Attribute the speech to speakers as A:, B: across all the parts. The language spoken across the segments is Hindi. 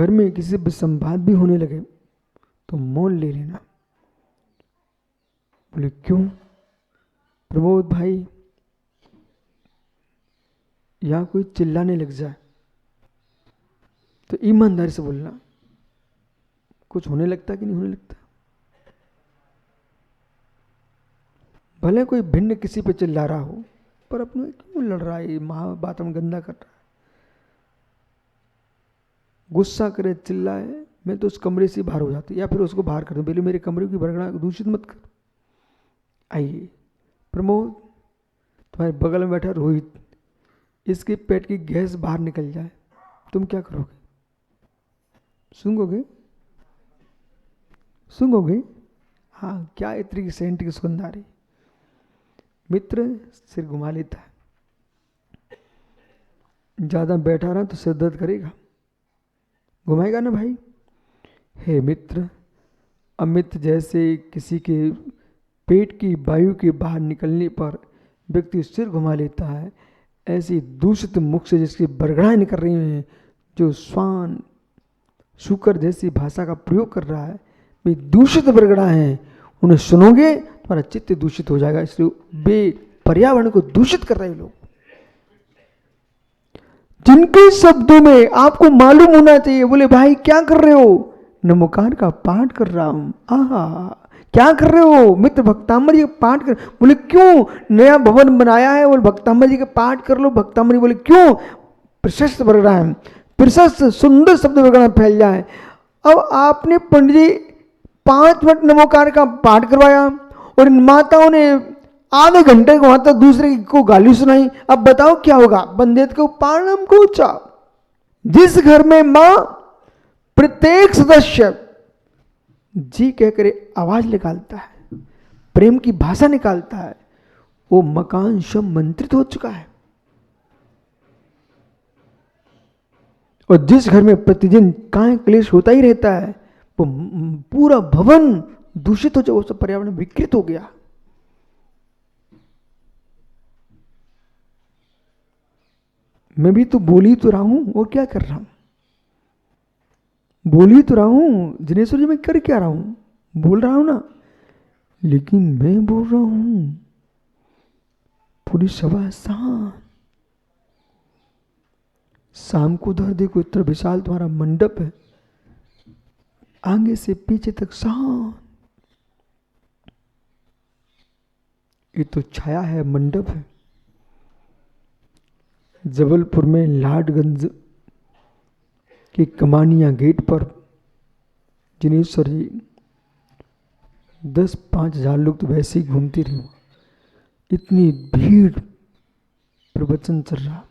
A: घर में किसी से संवाद भी होने लगे तो मौन ले लेना। बोले क्यों प्रमोद भाई, यहां कोई चिल्लाने लग जाए तो ईमानदारी से बोलना, कुछ होने लगता कि नहीं होने लगता। भले कोई भिन्न किसी पे चिल्ला रहा हो, पर अपने क्यों लड़ रहा है, बात में गंदा कर रहा है। गुस्सा करे, चिल्लाए, मैं तो उस कमरे से बाहर हो जाती, या फिर उसको बाहर कर दूं, पहले मेरे कमरे की बरगड़ा दूषित मत कर। आइए प्रमोद, तुम्हारे बगल में बैठा रोहित, इसके पेट की गैस बाहर निकल जाए, तुम क्या करोगे? सूंघोगे? सूंघोगे? हाँ, क्या इतनी सेंट की सुगंध आ रही। मित्र सिर घुमा लेता है, ज्यादा बैठा रहा तो सिर दर्द करेगा, घुमाएगा ना भाई। हे मित्र, अमित जैसे किसी के पेट की वायु के बाहर निकलने पर व्यक्ति सिर घुमा लेता है, ऐसी दूषित मुख से जिसकी बरगड़ाएं निकल रही हैं, जो स्वान शुकर जैसी भाषा का प्रयोग कर रहा है, वे दूषित बरगड़ा हैं, उन्हें सुनोगे तुम्हारा चित्त दूषित हो जाएगा। इसलिए वे पर्यावरण को दूषित कर रहे लोग, जिनके शब्दों में आपको मालूम होना चाहिए। बोले भाई क्या कर रहे हो? नमोकार का पाठ कर रहा हूं। आहा, क्या कर रहे हो? मित्र भक्ताम्बर जी का पाठ कर। बोले क्यों? नया भवन बनाया है, बोले भक्ताम्बर जी का पाठ कर लो। भक्ताम्बर जी बोले क्यों? प्रशस्त बरगड़ा है, प्रशस्त सुंदर शब्द बरगड़ा फैल जाए। अब आपने पंडित जी 5 मिनट नमोकार का पाठ करवाया और इन माताओं ने आधे घंटे को वहां तक दूसरे को गाली सुनाई। अब बताओ क्या होगा? बंदेत को पाणम को चा। जिस घर में मां प्रत्येक सदस्य जी कहकर आवाज निकालता है, प्रेम की भाषा निकालता है, वो मकान सब मंत्रित हो चुका है। और जिस घर में प्रतिदिन काय क्लेश होता ही रहता है, वो पूरा भवन दूषित हो जाए, वो सब पर्यावरण विकृत हो गया। मैं भी तो बोल ही तो रहा हूं, और क्या कर रहा हूं? बोल ही तो रहा हूं जिनेश्वर जी, मैं कर क्या रहा हूं? बोल रहा हूं ना, लेकिन मैं बोल रहा हूं पूरी सभा शांत। शाम को उधर देखो, इतना विशाल तुम्हारा मंडप है, आगे से पीछे तक शांत। ये तो छाया है, मंडप है। जबलपुर में लाडगंज की कमानिया गेट पर जिनेश्वर जी 10-5 हजार लोग तो वैसे ही घूमते रहे। इतनी भीड़, प्रवचन चल रहा,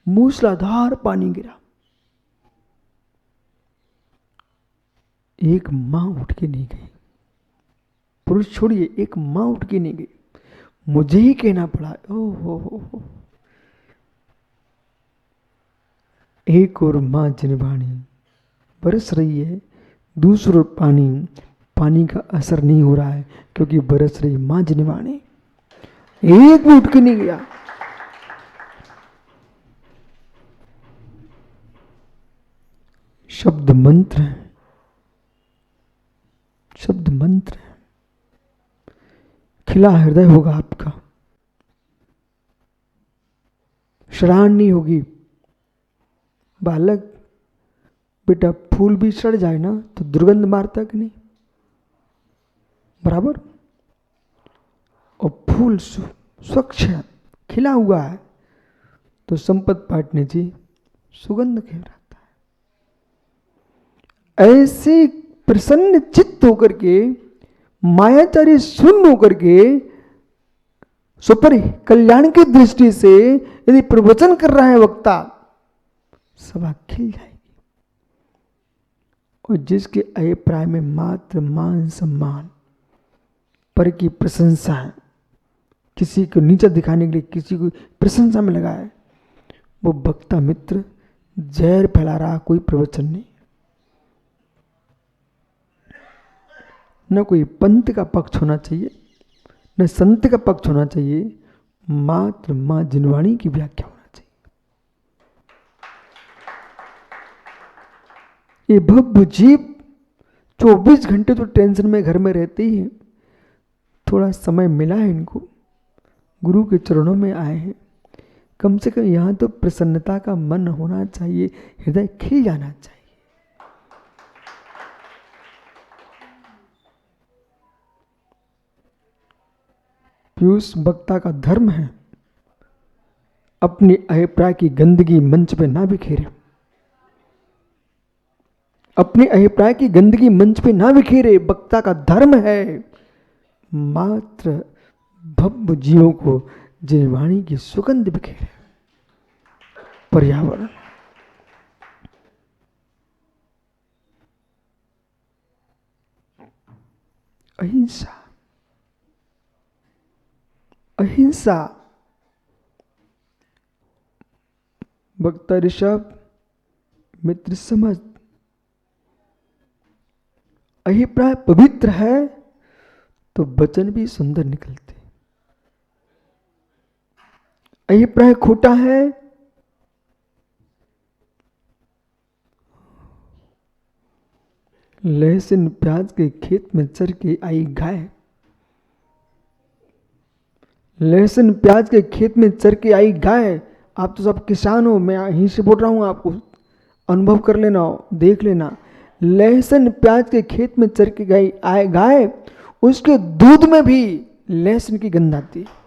A: मूसलाधार पानी गिरा, एक मां उठ के नहीं गई। पुरुष छोड़िए, एक मां उठ के नहीं गई। मुझे ही कहना पड़ा, ओ हो। एक और मां जिनवाणी बरस रही है, दूसरा पानी का असर नहीं हो रहा है, क्योंकि बरस रही मां जिनवाणी। एक भी उठ के नहीं गया। शब्द मंत्र है, शब्द मंत्र है। खिला हृदय होगा आपका, शरान नहीं होगी। बालक बेटा, फूल भी सड़ जाए ना तो दुर्गंध मारता कि नहीं? बराबर। और फूल स्वच्छ खिला हुआ है तो संपत पाटने जी सुगंध खेलता है। ऐसे प्रसन्न चित्त होकर के, मायाचारी शून्य होकर के, सुपर कल्याण की दृष्टि से यदि प्रवचन कर रहा है वक्ता, सभा खिल जाएगी। और जिसके अभिप्राय में मात्र मान सम्मान, पर की प्रशंसा है, किसी को नीचा दिखाने के लिए किसी को प्रशंसा में लगा है, वो वक्ता मित्र जहर फैला रहा, कोई प्रवचन नहीं। न कोई पंथ का पक्ष होना चाहिए, न संत का पक्ष होना चाहिए, मात्र मां जिनवाणी की व्याख्या होना चाहिए। ये भव्य जीव 24 घंटे तो टेंशन में घर में रहते ही हैं, थोड़ा समय मिला है इनको, गुरु के चरणों में आए हैं, कम से कम यहाँ तो प्रसन्नता का मन होना चाहिए, हृदय खिल जाना चाहिए। पीयूष वक्ता का धर्म है अपनी अभिप्राय की गंदगी मंच पे ना बिखेरे, अपने अभिप्राय की गंदगी मंच पे ना बिखेरे। वक्ता का धर्म है मात्र भव्य जीवों को जिनवाणी की सुगंध बिखेरे। पर्यावरण, अहिंसा, अहिंसा। वक्ता ऋषभ, मित्र समझ, अभिप्राय पवित्र है तो वचन भी सुंदर निकलते, अभिप्राय खोटा है लहसुन प्याज के खेत में चर के आई गाय, लहसुन प्याज के खेत में चर के आई गाय। आप तो सब किसान हो, मैं यहीं से बोल रहा हूं, आपको अनुभव कर लेना, देख लेना। लहसुन प्याज के खेत में चर के गई आए गाय, उसके दूध में भी लहसुन की गंध आती है।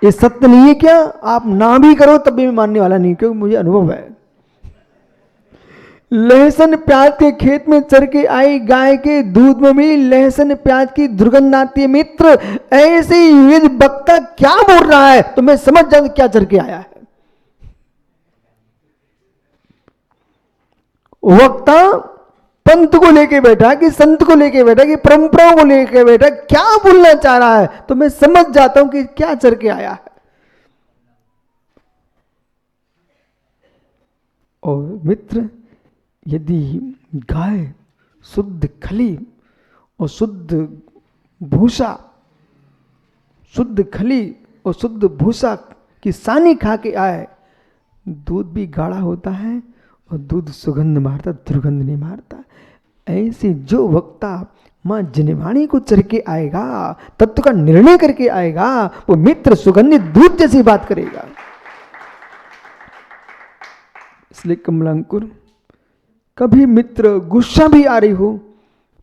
A: ये सत्य नहीं है क्या? आप ना भी करो तब भी मैं मानने वाला नहीं, क्योंकि मुझे अनुभव है। लहसुन प्याज के खेत में चर के आई गाय के दूध में भी लहसुन प्याज की दुर्गंध आती है। मित्र, ऐसे ही यदि वक्ता क्या बोल रहा है तो मैं समझ जाऊं क्या चर के आया है। वक्ता पंथ को लेके बैठा कि संत को लेके बैठा कि परंपराओं को लेके बैठा, क्या बोलना चाह रहा है तो मैं समझ जाता हूं कि क्या चर के आया है। और मित्र, यदि गाय शुद्ध खली और शुद्ध भूसा, शुद्ध खली और शुद्ध भूसा की सानी खा के आए, दूध भी गाढ़ा होता है और दूध सुगंध मारता, दुर्गंध नहीं मारता। ऐसे जो वक्ता मां जिनवाणी को चर के आएगा, तत्व का निर्णय करके आएगा, वो मित्र सुगंधित दूध जैसी बात करेगा। इसलिए कमलांकुर, कभी मित्र गुस्सा भी आ रही हो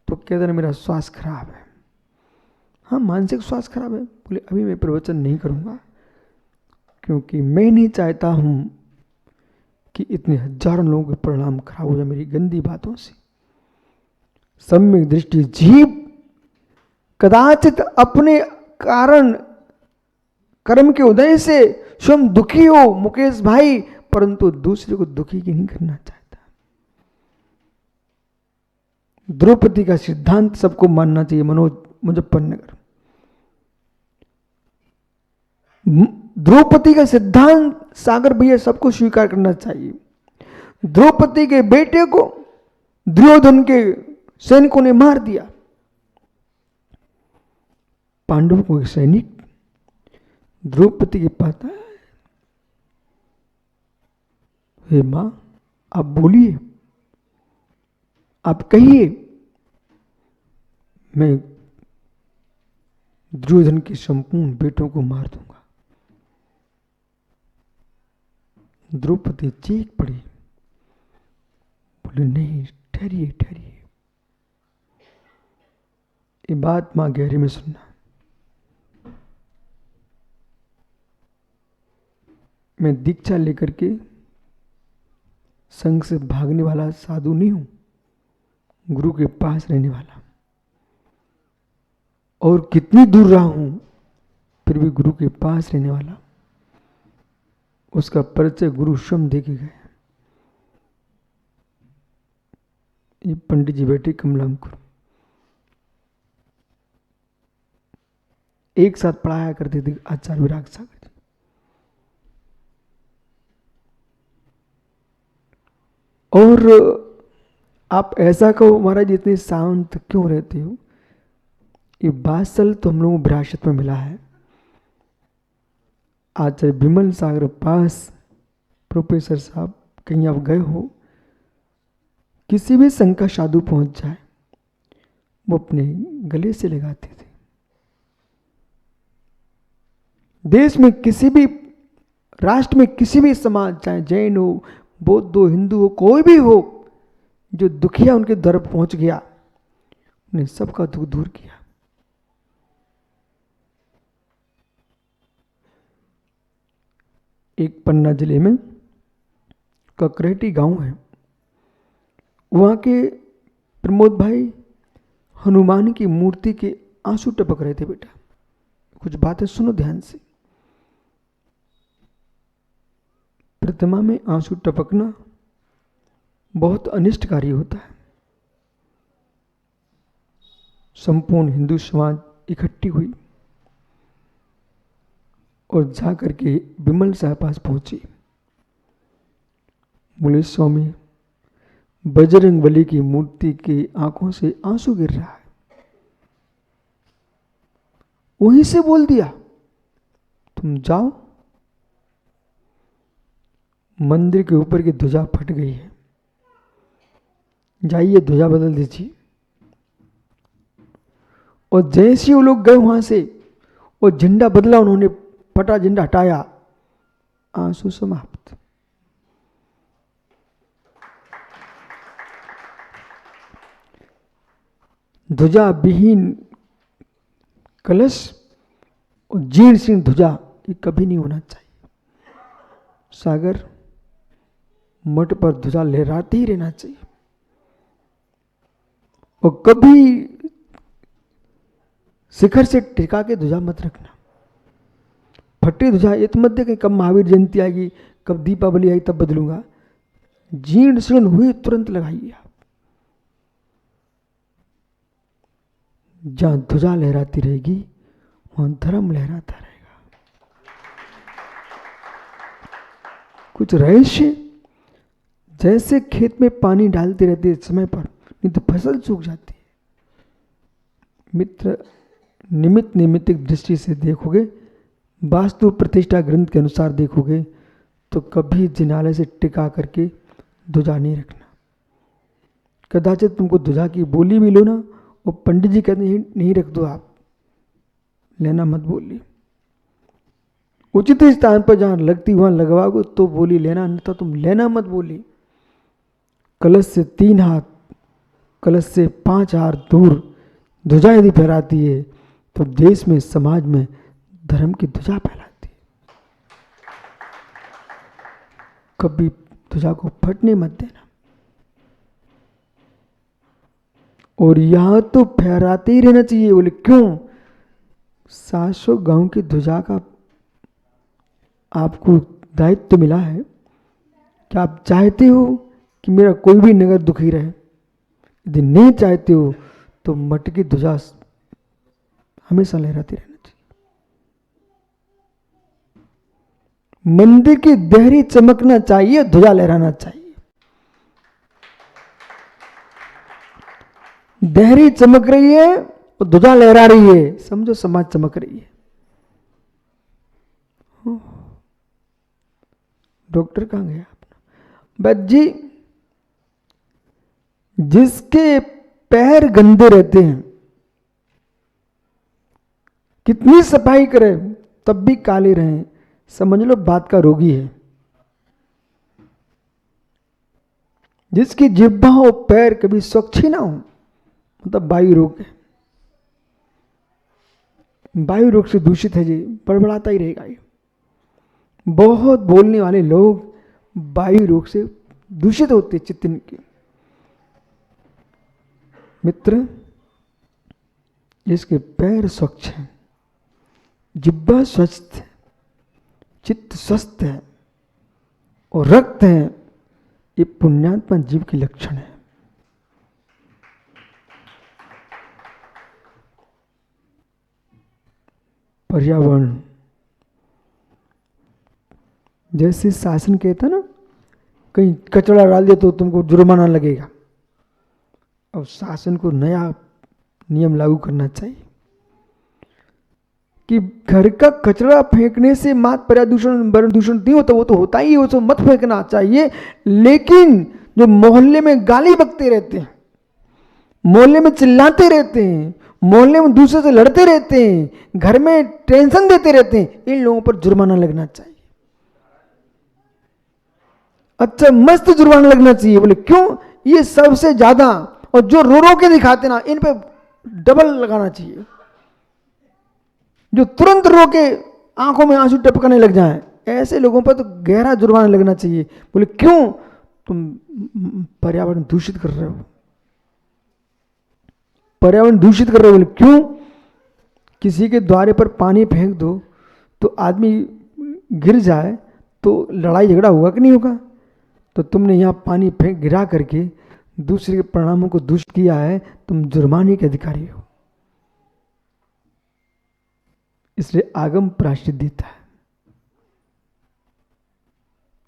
A: तो कह देना मेरा स्वास्थ्य खराब है, हाँ मानसिक स्वास्थ्य खराब है, बोले अभी मैं प्रवचन नहीं करूंगा, क्योंकि मैं नहीं चाहता हूं कि इतने हजारों लोगों के परिणाम खराब हो जाए मेरी गंदी बातों से। सम्यक दृष्टि जीव कदाचित अपने कारण कर्म के उदय से स्वयं दुखी हो मुकेश भाई, परंतु दूसरे को दुखी की नहीं करना चाहता। द्रौपदी का सिद्धांत सबको मानना चाहिए। मनोज मुजफ्फरनगर, द्रौपदी का सिद्धांत सागर भैया सबको स्वीकार करना चाहिए। द्रौपदी के बेटे को दुर्योधन के सैनिकों ने मार दिया, पांडवों के सैनिक द्रौपदी के पास आए, हे मां आप बोलिए, आप कहिए, मैं दुर्योधन के संपूर्ण बेटों को मार दूंगा। द्रौपदी चीख पड़ी, बोले नहीं, ठहरिए ठहरिए, ये बात मां गहरे में सुनना। मैं दीक्षा लेकर के संघ से भागने वाला साधु नहीं हूं, गुरु के पास रहने वाला, और कितनी दूर रहा हूं फिर भी गुरु के पास रहने वाला। उसका परिचय गुरु स्वयं दे के गए। ये पंडित जी बैठे कमलांकुर, एक साथ पढ़ाया करते थे आचार्य विराग सागर जी। और आप ऐसा कहो महाराज इतने शांत क्यों रहते हो, ये बासल तो हम लोगों को विरासत में मिला है। आचार्य विमल सागर पास प्रोफेसर साहब कहीं आप गए हो, किसी भी संघ का साधु पहुंच जाए वो अपने गले से लगाते थे। देश में किसी भी राष्ट्र में किसी भी समाज, चाहे जैन हो, बौद्ध हो, हिंदू हो, कोई भी हो, जो दुखिया उनके दर पहुंच गया, उन्हें सबका दुख दूर किया। एक पन्ना जिले में ककरेटी गांव है, वहां के प्रमोद भाई हनुमान की मूर्ति के आंसू टपक रहे थे। बेटा कुछ बातें सुनो ध्यान से। प्रतिमा में आंसू टपकना बहुत अनिष्टकारी होता है। संपूर्ण हिंदू समाज इकट्ठी हुई और जाकर के विमल साहब पास पहुंची। बोले स्वामी, बजरंग बली की मूर्ति की आंखों से आंसू गिर रहा है। वहीं से बोल दिया, तुम जाओ, मंदिर के ऊपर की ध्वजा फट गई है, जाइए ध्वजा बदल दीजिए। और जैसे वो लोग गए वहां से, वो झंडा बदला, उन्होंने फटा झंडा हटाया, आंसू समाप्त। ध्वजा विहीन कलश और जीर्ण शीर्ण ध्वजा ये कभी नहीं होना चाहिए। सागर मठ पर ध्वजा लहराते ही रहना चाहिए और कभी शिखर से टिका के ध्वजा मत रखना। फटी ध्वजा ये तो मत दे कि कब महावीर जयंती आएगी, कब दीपावली आई तब बदलूंगा। जीर्ण शीर्ण हुई तुरंत लगाइए आप। जहां ध्वजा लहराती रहेगी वहां धर्म लहराता रहेगा। कुछ रहस्य, जैसे खेत में पानी डालते रहते समय पर, नहीं तो फसल सूख जाती है। मित्र, निमित्त नैमित्तिक दृष्टि से देखोगे, वास्तु प्रतिष्ठा ग्रंथ के अनुसार देखोगे तो कभी जिनालय से टिका करके ध्वजा नहीं रखना। कदाचित तुमको ध्वजा की बोली भी लो ना, वो पंडित जी कहते नहीं रख दो, आप लेना मत बोली। उचित स्थान पर जहां लगती वहां लगवाओगे तो बोली लेना, अन्यथा तुम लेना मत बोली। कलश से 3 हाथ, कलश से 5 हाथ दूर ध्वजा यदि फहराती है तो देश में, समाज में धर्म की ध्वजा फैलाती है। कभी ध्वजा को फटने मत देना। और यहां तो फहराते ही रहना चाहिए। बोले क्यों? 700 गांव की ध्वजा का आपको दायित्व मिला है। क्या आप चाहते हो कि मेरा कोई भी नगर दुखी रहे? यदि नहीं चाहते हो तो मठ की ध्वजा हमेशा लहराती रहना चाहिए। मंदिर की देहरी चमकना चाहिए, ध्वजा लहराना चाहिए। देहरी चमक रही है और ध्वजा लहरा रही है, समझो समाज चमक रही है। डॉक्टर कहां गया अपना? बस जी, जिसके पैर गंदे रहते हैं, कितनी सफाई करे तब भी काले रहे, समझ लो बात का रोगी है। जिसकी जिह्वा और पैर कभी स्वच्छ ही ना हो, मतलब वायु रोग है। वायु रोग से दूषित है जी, बड़बड़ाता ही रहेगा ये। बहुत बोलने वाले लोग वायु रोग से दूषित होते चित्त के। मित्र, जिसके पैर स्वच्छ हैं, जिह्वा स्वच्छ है, चित्त स्वस्थ है और रक्त है, ये पुण्यात्मा जीव के लक्षण है। पर्यावरण, जैसे शासन कहता ना, कहीं कचरा डाल दिया तो तुमको जुर्माना लगेगा। अब शासन को नया नियम लागू करना चाहिए। कि घर का कचरा फेंकने से मात्र पर्यावरण दूषण नहीं होता, वो तो होता ही है, उसको मत फेंकना चाहिए। लेकिन जो मोहल्ले में गाली बकते रहते हैं, मोहल्ले में चिल्लाते रहते हैं, मोहल्ले में दूसरे से लड़ते रहते हैं, घर में टेंशन देते रहते हैं, इन लोगों पर जुर्माना लगना चाहिए। अच्छा मस्त जुर्माना लगना चाहिए। बोले क्यों? ये सबसे ज्यादा, और जो रो रो के दिखाते ना, इन पे डबल लगाना चाहिए। जो तुरंत रो के आंखों में आंसू टपकने लग जाए, ऐसे लोगों पर तो गहरा जुर्माना लगना चाहिए। बोले क्यों? तुम पर्यावरण दूषित कर रहे हो, पर्यावरण दूषित कर रहे हो। बोले क्यों? किसी के द्वारे पर पानी फेंक दो तो आदमी गिर जाए तो लड़ाई झगड़ा होगा कि नहीं होगा? तो तुमने यहाँ पानी फेंक गिरा करके दूसरे के परिणामों को दूषित किया है, तुम जुर्माने के अधिकारी हो। इसलिए आगम प्रायश्चित देता है,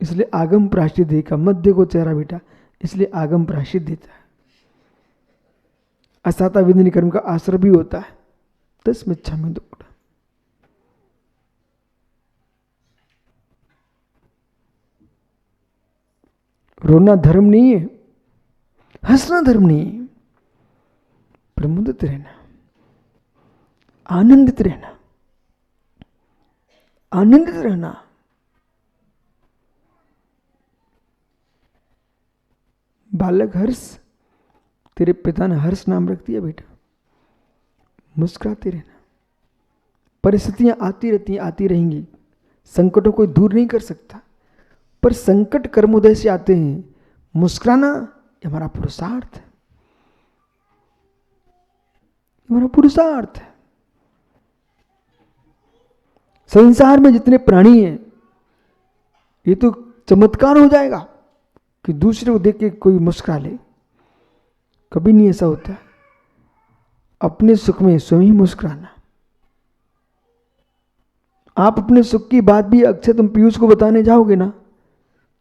A: इसलिए आगम प्रायश्चित देगा। मध्य को चेहरा बेटा, इसलिए आगम प्रायश्चित देता है। असाता विधि कर्म का आश्रय भी होता है। 10 में 6 में 2। रोना धर्म नहीं है, हंसना धर्म नहीं है। प्रमुदित रहना, आनंदित रहना, आनंदित रहना। बालक हर्ष, तेरे पिता ने हर्ष नाम रख दिया बेटा। मुस्कुराते रहना। परिस्थितियां आती रहती हैं, आती रहेंगी, संकटों को दूर नहीं कर सकता, पर संकट कर्मोदय से आते हैं। मुस्कुराना ये हमारा पुरुषार्थ है, हमारा पुरुषार्थ है। संसार में जितने प्राणी हैं, ये तो चमत्कार हो जाएगा कि दूसरे को देख के कोई मुस्कुरा ले। कभी नहीं ऐसा होता। अपने सुख में स्वयं ही मुस्कुराना। आप अपने सुख की बात भी अक्सर तुम पीयूष को बताने जाओगे ना,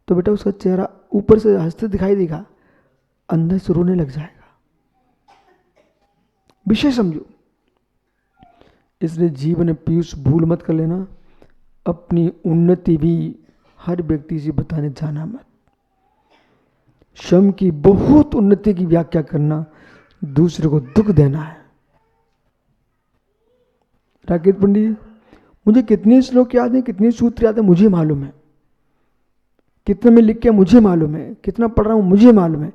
A: तो बेटा उसका चेहरा ऊपर से हंसते दिखाई देगा, अंदर से रोने लग जाएगा। विषय समझो। इसलिए जीवन में पीयूष भूल मत कर लेना, अपनी उन्नति भी हर व्यक्ति से बताने जाना मत। स्वयं की बहुत उन्नति की व्याख्या करना दूसरे को दुख देना है। राकेश पंडित, मुझे कितने श्लोक याद है, कितने सूत्र याद है, मुझे मालूम है। कितना मैं लिख के मुझे मालूम है, कितना पढ़ रहा हूं मुझे मालूम है।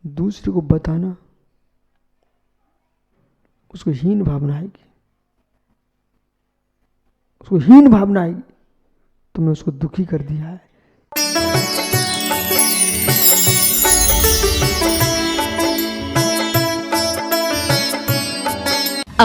A: दूसरे को बताना, उसको हीन भावना आएगी, उसको हीन भावना आएगी, तुमने उसको दुखी कर दिया है।